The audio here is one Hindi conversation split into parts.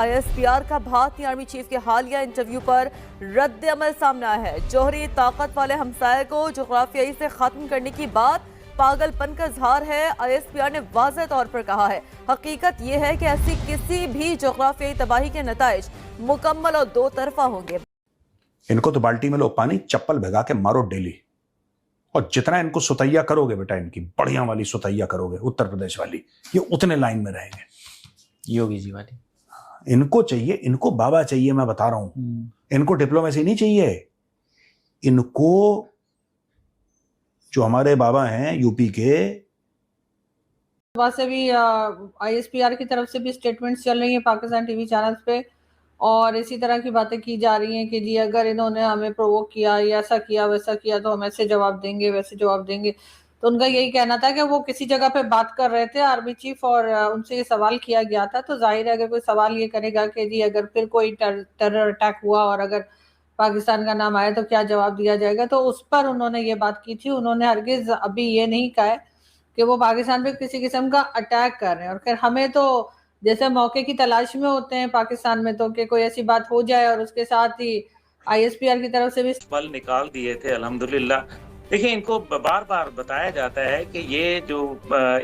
ISPR का भारतीय आर्मी चीफ के हालिया इंटरव्यू पर रद्द अमल सामने आया है। जौहरी ताकत वाले हमसाये को जोग्राफियाई से खत्म करने की बात पागलपन का इजहार है। ISPR ने वाज़ेह तौर पर कहा है, हकीकत यह है कि ऐसी किसी भी जोग्राफियाई तबाही के नताइज मुकम्मल और दो तरफा होंगे। इनको तो बाल्टी में लो पानी, चप्पल भिगा के मारो डेली, और जितना इनको सुतैया करोगे बेटा, इनकी बढ़िया वाली सुतैया करोगे उत्तर प्रदेश वाली, ये उतने लाइन में रहेंगे। योगी जी वाली इनको चाहिए, इनको बाबा चाहिए, मैं बता रहा हूं। इनको डिप्लोमेसी नहीं चाहिए, इनको जो हमारे बाबा हैं यूपी के, वहां से भी ISPR की तरफ से भी स्टेटमेंट्स चल रही हैं पाकिस्तान टीवी चैनल्स पे, और इसी तरह की बातें की जा रही हैं कि जी अगर इन्होंने हमें प्रोवोक किया या ऐसा किया वैसा किया तो हम ऐसे जवाब देंगे वैसे जवाब देंगे। तो उनका यही कहना था कि वो किसी जगह पे बात कर रहे थे आर्मी चीफ, और उनसे ये सवाल किया गया था। तो जाहिर है अगर कोई सवाल ये करेगा कि जी अगर फिर कोई टेरर अटैक हुआ और अगर पाकिस्तान का नाम आया तो क्या जवाब दिया जाएगा, तो उस पर उन्होंने ये बात की थी। उन्होंने हरगिज अभी ये नहीं कहा है कि वो पाकिस्तान पे किसी किस्म का अटैक कर रहे हैं। और फिर हमें तो जैसे मौके की तलाश में होते हैं पाकिस्तान में, तो कि कोई ऐसी बात हो जाए, और उसके साथ ही ISPR की तरफ से भी बल निकाल दिए थे अल्हम्दुलिल्लाह। देखिए, इनको बार बार बताया जाता है कि ये जो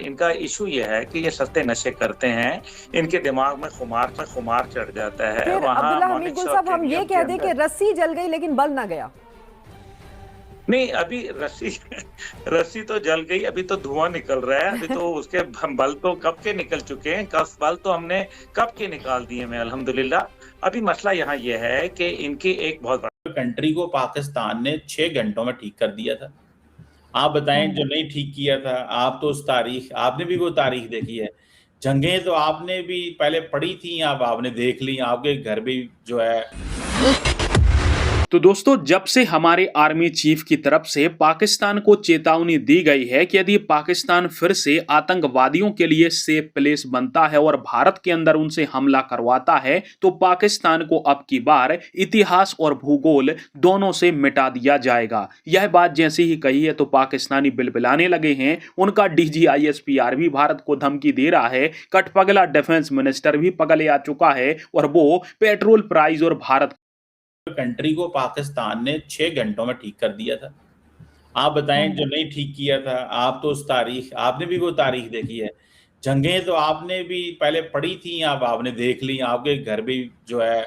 इनका इशू ये है कि ये सस्ते नशे करते हैं, इनके दिमाग में खुमार चढ़ जाता है। अब्दुल्ला हमीद गुल साहब, हम ये कह दें कि रस्सी जल गई लेकिन बल ना गया। नहीं, अभी रस्सी तो जल गई, अभी तो धुआं निकल रहा है, अभी तो उसके बल तो कब के निकल चुके हैं, बल तो हमने कब के निकाल दिए हैं अल्हम्दुलिल्लाह। अभी मसला यहाँ ये है कि इनकी एक बहुत कंट्री को पाकिस्तान ने 6 घंटों में ठीक कर दिया था। आप बताएं जो नहीं ठीक किया था, आप तो उस तारीख, आपने भी वो तारीख देखी है, जंगें तो आपने भी पहले पढ़ी थी, अब आपने देख ली, आपके घर भी जो है। तो दोस्तों, जब से हमारे आर्मी चीफ की तरफ से पाकिस्तान को चेतावनी दी गई है कि यदि पाकिस्तान फिर से आतंकवादियों के लिए सेफ प्लेस बनता है और भारत के अंदर उनसे हमला करवाता है, तो पाकिस्तान को अब की बार इतिहास और भूगोल दोनों से मिटा दिया जाएगा। यह बात जैसे ही कही है तो पाकिस्तानी बिलबिलाने लगे हैं। उनका DG ISPR भी भारत को धमकी दे रहा है, कठपगला डिफेंस मिनिस्टर भी पगले आ चुका है, और वो पेट्रोल प्राइस और भारत कंट्री को पाकिस्तान ने 6 घंटों में ठीक कर दिया था। आप बताएं जो नहीं ठीक किया था, आप तो उस तारीख, आपने भी वो तारीख देखी है, जंगें तो आपने भी पहले पढ़ी थी, अब आपने देख ली, आपके घर भी जो है।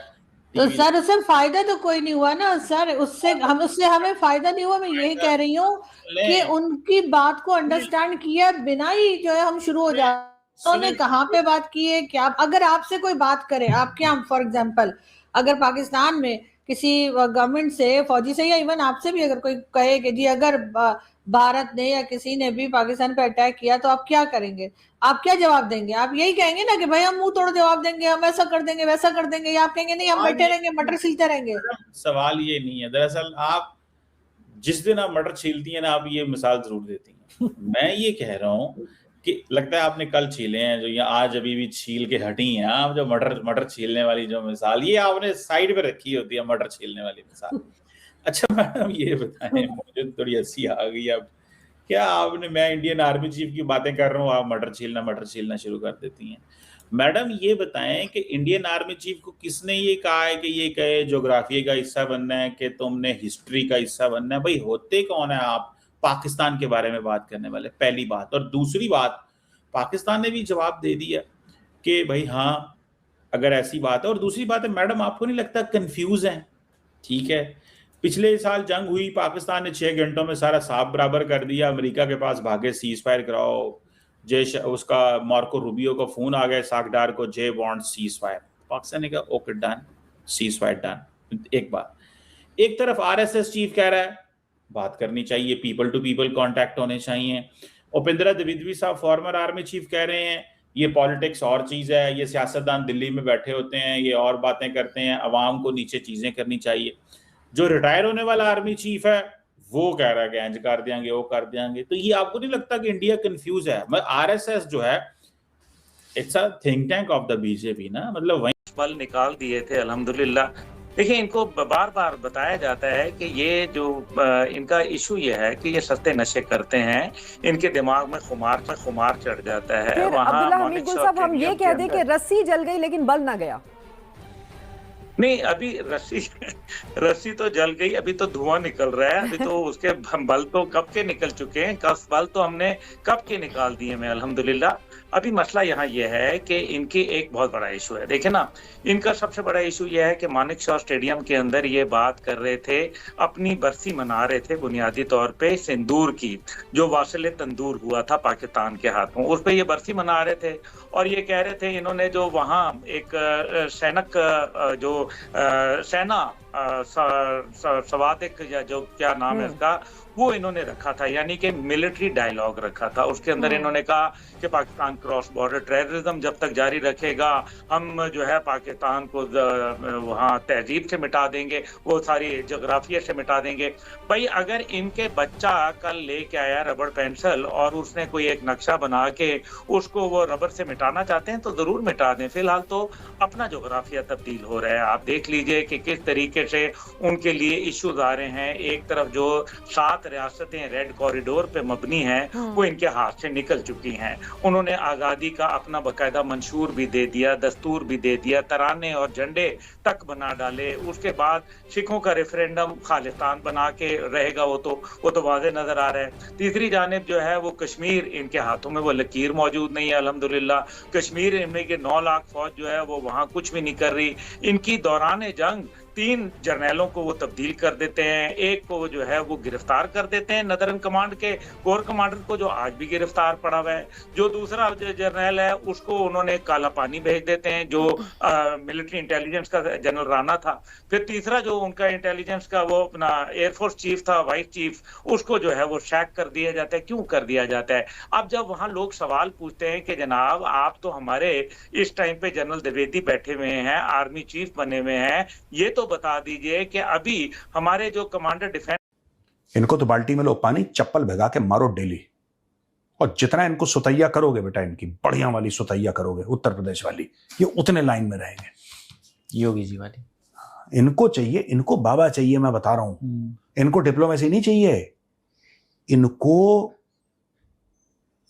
तो सर उससे फायदा तो कोई नहीं हुआ ना सर, उससे हमें फायदा नहीं हुआ। मैं यही कह रही हूँ कि उनकी बात को अंडरस्टैंड किया बिना ही जो है हम शुरू हो जाते। उन्होंने कहाँ पे बात की है, क्या अगर आपसे कोई बात करे, आप क्या, फॉर एग्जाम्पल अगर पाकिस्तान में किसी गवर्नमेंट से, फौजी से, या इवन आपसे भी अगर कोई कहे कि जी अगर भारत ने या किसी ने भी पाकिस्तान पे अटैक किया तो आप क्या करेंगे, आप क्या जवाब देंगे? आप यही कहेंगे ना कि भाई हम मुंह तोड़ जवाब देंगे, हम ऐसा कर देंगे वैसा कर देंगे, या आप कहेंगे नहीं हम बैठे रहेंगे मटर छीलते रहेंगे? सवाल ये नहीं है, दरअसल आप जिस दिन आप मटर छीलती हैं ना, आप ये मिसाल जरूर देती हैं। मैं ये कह रहा हूँ कि लगता है आपने कल छीले हैं, जो ये आज अभी भी छील के हटी हैं आप, जो मटर छीलने वाली जो मिसाल, ये आपने साइड पे रखी होती है, मटर छीलने वाली मिसाल। अच्छा मैडम ये बताएं, मुझे थोड़ी हंसी आ गई अब, क्या आपने, मैं इंडियन आर्मी चीफ की बातें कर रहा हूँ, आप मटर छीलना शुरू कर देती हैं। मैडम ये बताएं कि इंडियन आर्मी चीफ को किसने ये कहा है कि ये कहे जोग्राफी का हिस्सा बनना है, कि तुमने हिस्ट्री का हिस्सा बनना है? भाई होते कौन है आप पाकिस्तान के बारे में बात करने वाले? पहली बात। और दूसरी बात, पाकिस्तान ने भी जवाब दे दिया कि भाई हाँ अगर ऐसी बात है। और दूसरी बात है मैडम, आपको नहीं लगता कंफ्यूज है? ठीक है, पिछले साल जंग हुई, पाकिस्तान ने 6 घंटों में सारा साफ बराबर कर दिया, अमेरिका के पास भागे सीज फायर कराओ, उसका मार्को रूबियो को फोन आ गया, साकडार को, जे वांट सीज फायर। पाकिस्तान ने कहा okay done, cease fire done. एक बात, एक तरफ RSS चीफ कह रहा है बात करनी चाहिए, पीपल टू पीपल कांटेक्ट होने चाहिए। उपेंद्र द्विवेदी साहब फॉर्मर आर्मी चीफ कह रहे हैं ये पॉलिटिक्स और चीज है, ये सियासतदान दिल्ली में बैठे होते हैं, ये और बातें करते हैं, अवाम को नीचे चीजें करनी चाहिए। जो रिटायर होने वाला आर्मी चीफ है वो कह रहा है कि इंज कर देंगे, वो कर देंगे। तो ये आपको नहीं लगता कि इंडिया कंफ्यूज है? RSS जो है it's a think tank of the BJP ना, मतलब वही बल निकाल दिए थे अल्हम्दुलिल्लाह। देखिए, इनको बार बार बताया जाता है कि ये जो इनका इशू ये है कि ये सस्ते नशे करते हैं, इनके दिमाग में खुमार चढ़ जाता है। अब्दुल्ला हमीद गुल साहब, हम ये कह दें कि रस्सी जल गई लेकिन बल ना गया। नहीं, अभी रस्सी तो जल गई, अभी तो धुआं निकल रहा है, अभी तो उसके बल तो कब के निकल चुके हैं, बल तो हमने कब के निकाल दिए हैं अल्हम्दुलिल्लाह। अभी मसला यहाँ यह है कि इनकी एक बहुत बड़ा इशू है। देखिए ना, इनका सबसे बड़ा इशू यह है कि मानिक शॉ स्टेडियम के अंदर ये बात कर रहे थे, अपनी बरसी मना रहे थे बुनियादी तौर पे सिंदूर की, जो वासिल तंदूर हुआ था पाकिस्तान के हाथों, उस पे ये बरसी मना रहे थे। और ये कह रहे थे इन्होंने जो वहाँ एक सैनिक जो सेना सवादिक या जो क्या नाम है इसका, वो इन्होंने रखा था, यानी कि मिलिट्री डायलॉग रखा था। उसके अंदर इन्होंने कहा कि पाकिस्तान क्रॉस बॉर्डर टेररिज्म जब तक जारी रखेगा, हम जो है पाकिस्तान को वहाँ तहजीब से मिटा देंगे, वो सारी जोग्राफिया से मिटा देंगे। भाई अगर इनके बच्चा कल लेके आया रबड़ पेंसिल और उसने कोई एक नक्शा बना के उसको वो रबर से मिटाना चाहते हैं तो जरूर मिटा दें। फिलहाल तो अपना जोग्राफिया तब्दील हो रहा है। आप देख लीजिए कि किस तरीके से उनके लिए इश्यूज आ रहे हैं। एक तरफ जो 7 रियासतें रेड कॉरिडोर पे मबनी हैं वो इनके हाथ से निकल चुकी हैं। उन्होंने आज़ादी का अपना बाकायदा मंशूर भी दे दिया, दस्तूर भी दे दिया, तराने और झंडे तक बना डाले। उसके बाद सिखों का रेफरेंडम खालिस्तान बना के रहेगा, वो तो वाज़े नजर आ रहा है। तीसरी जानिब जो है वो कश्मीर, इनके हाथों में वो लकीर मौजूद नहीं है अल्हम्दुलिल्लाह। कश्मीर इनमें के 9 लाख फौज जो है वो वहाँ कुछ भी नहीं कर रही। इनकी दौरान जंग 3 जर्नैलों को वो तब्दील कर देते हैं, एक को जो है वो गिरफ्तार कर देते हैं, नदरन कमांड के कोर कमांडर को, जो आज भी गिरफ्तार पड़ा हुआ है। जो दूसरा जर्नैल है उसको उन्होंने काला पानी भेज देते हैं, जो मिलिट्री इंटेलिजेंस का जनरल राणा था। फिर तीसरा जो उनका इंटेलिजेंस का वो अपना एयरफोर्स चीफ था, वाइस चीफ, उसको जो है वो शैक कर दिया जाता है। क्यों कर दिया जाता है? अब जब वहाँ लोग सवाल पूछते हैं कि जनाब आप तो हमारे इस टाइम पे जनरल द्विवेदी बैठे हुए हैं, आर्मी चीफ बने हुए हैं, ये तो बता दीजिए कि अभी हमारे जो कमांडर डिफेंस, इनको तो बाल्टी में लो पानी, चप्पल भिगा के मारो डेली। और जितना इनको सुतैया करोगे बेटा, इनकी बढ़िया वाली सुतैया करोगे उत्तर प्रदेश वाली, ये उतने लाइन में रहेंगे। योगी जी वाली इनको चाहिए, इनको बाबा चाहिए, मैं बता रहा हूं। इनको डिप्लोमेसी नहीं चाहिए। इनको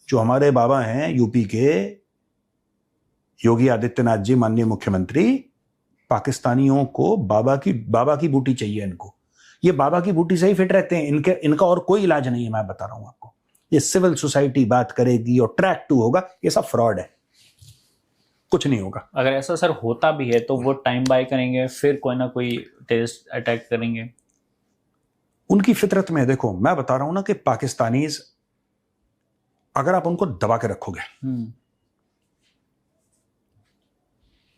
जो हमारे बाबा हैं यूपी के, योगी आदित्यनाथ जी माननीय मुख्यमंत्री, पाकिस्तानियों को बाबा की बूटी चाहिए। इनको ये बाबा की बूटी से ही फिट रहते हैं। इनका और कोई इलाज नहीं है, मैं बता रहा हूं आपको। ये सिविल सोसाइटी बात करेगी और ट्रैक 2 होगा, ये सब फ्रॉड है, कुछ नहीं होगा। अगर ऐसा सर होता भी है तो वो टाइम बाय करेंगे, फिर कोई ना कोई टेररिस्ट अटैक करेंगे। उनकी फितरत में देखो, मैं बता रहा हूं ना कि पाकिस्तानीज, अगर आप उनको दबा के रखोगे,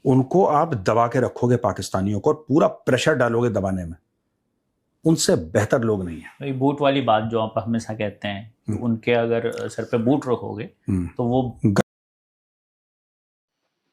उनको आप दबा के रखोगे पाकिस्तानियों को, और पूरा प्रेशर डालोगे दबाने में, उनसे बेहतर लोग नहीं है। भाई बूट वाली बात जो आप हमेशा कहते हैं, उनके अगर सर पे बूट रखोगे तो वो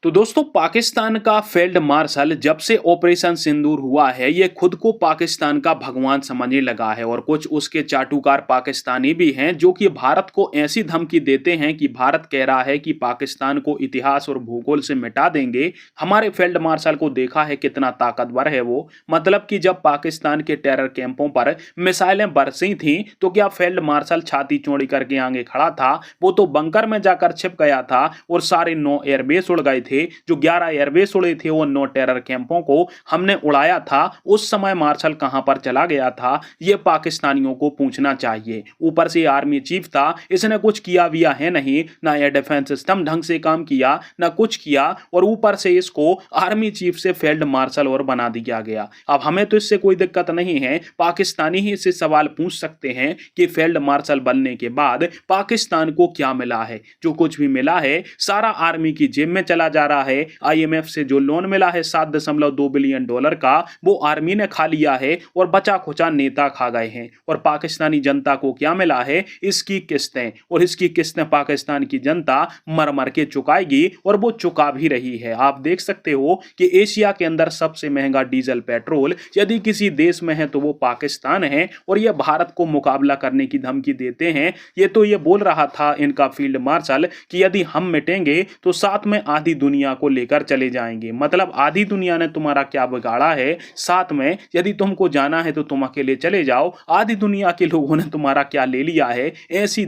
तो दोस्तों, पाकिस्तान का फील्ड मार्शल जब से ऑपरेशन सिंदूर हुआ है, ये खुद को पाकिस्तान का भगवान समझने लगा है। और कुछ उसके चाटुकार पाकिस्तानी भी हैं जो कि भारत को ऐसी धमकी देते हैं कि भारत कह रहा है कि पाकिस्तान को इतिहास और भूगोल से मिटा देंगे। हमारे फील्ड मार्शल को देखा है कितना ताकतवर है वो। मतलब कि जब पाकिस्तान के टेरर कैंपों पर मिसाइलें बरसी थी तो क्या फील्ड मार्शल छाती चौड़ी करके आगे खड़ा था? वो तो बंकर में जाकर छिप गया था और सारे 9 एयरबेस उड़ गए थे। जो 11 एयरबेस उड़े थे वो 9 टेरर कैंपों को हमने उड़ाया था। उस समय मार्शल कहां पर चला गया था, ये पाकिस्तानियों को पूछना चाहिए। ऊपर से आर्मी चीफ था, इसने कुछ किया विया है नहीं, ना ये डिफेंस सिस्टम ढंग से काम किया, ना कुछ किया, और ऊपर से इसको आर्मी चीफ से फील्ड मार्शल और बना दिया गया। अब हमें तो इससे कोई दिक्कत नहीं है, पाकिस्तानी ही इससे सवाल पूछ सकते हैं कि फील्ड मार्शल बनने के बाद पाकिस्तान को क्या मिला है। जो कुछ भी मिला है सारा आर्मी की जेब में चला जा रहा है। IMF से जो लोन मिला है $7.2 बिलियन का, वो आर्मी ने खा लिया है और बचा खुचा नेता खा गए हैं। और पाकिस्तानी जनता को क्या मिला है? इसकी किस्तें, और इसकी किस्तें पाकिस्तान की जनता मर मर के चुकाएगी और वो चुका भी रही है। आप देख सकते हो कि एशिया के अंदर सबसे महंगा डीजल पेट्रोल यदि किसी देश में है तो वो पाकिस्तान है, और ये भारत को मुकाबला करने की धमकी देते हैं। ये तो ये बोल रहा था इनका फील्ड मार्शल कि यदि हम मिटेंगे तो साथ में आधी दुनिया को लेकर चले जाएंगे। मतलब आधी दुनिया ने तुम्हारा क्या बिगाड़ा है, साथ में यदि तुमको जाना है तो तुम अकेले चले जाओ, आधी दुनिया के लोगों ने तुम्हारा क्या ले लिया है। ऐसी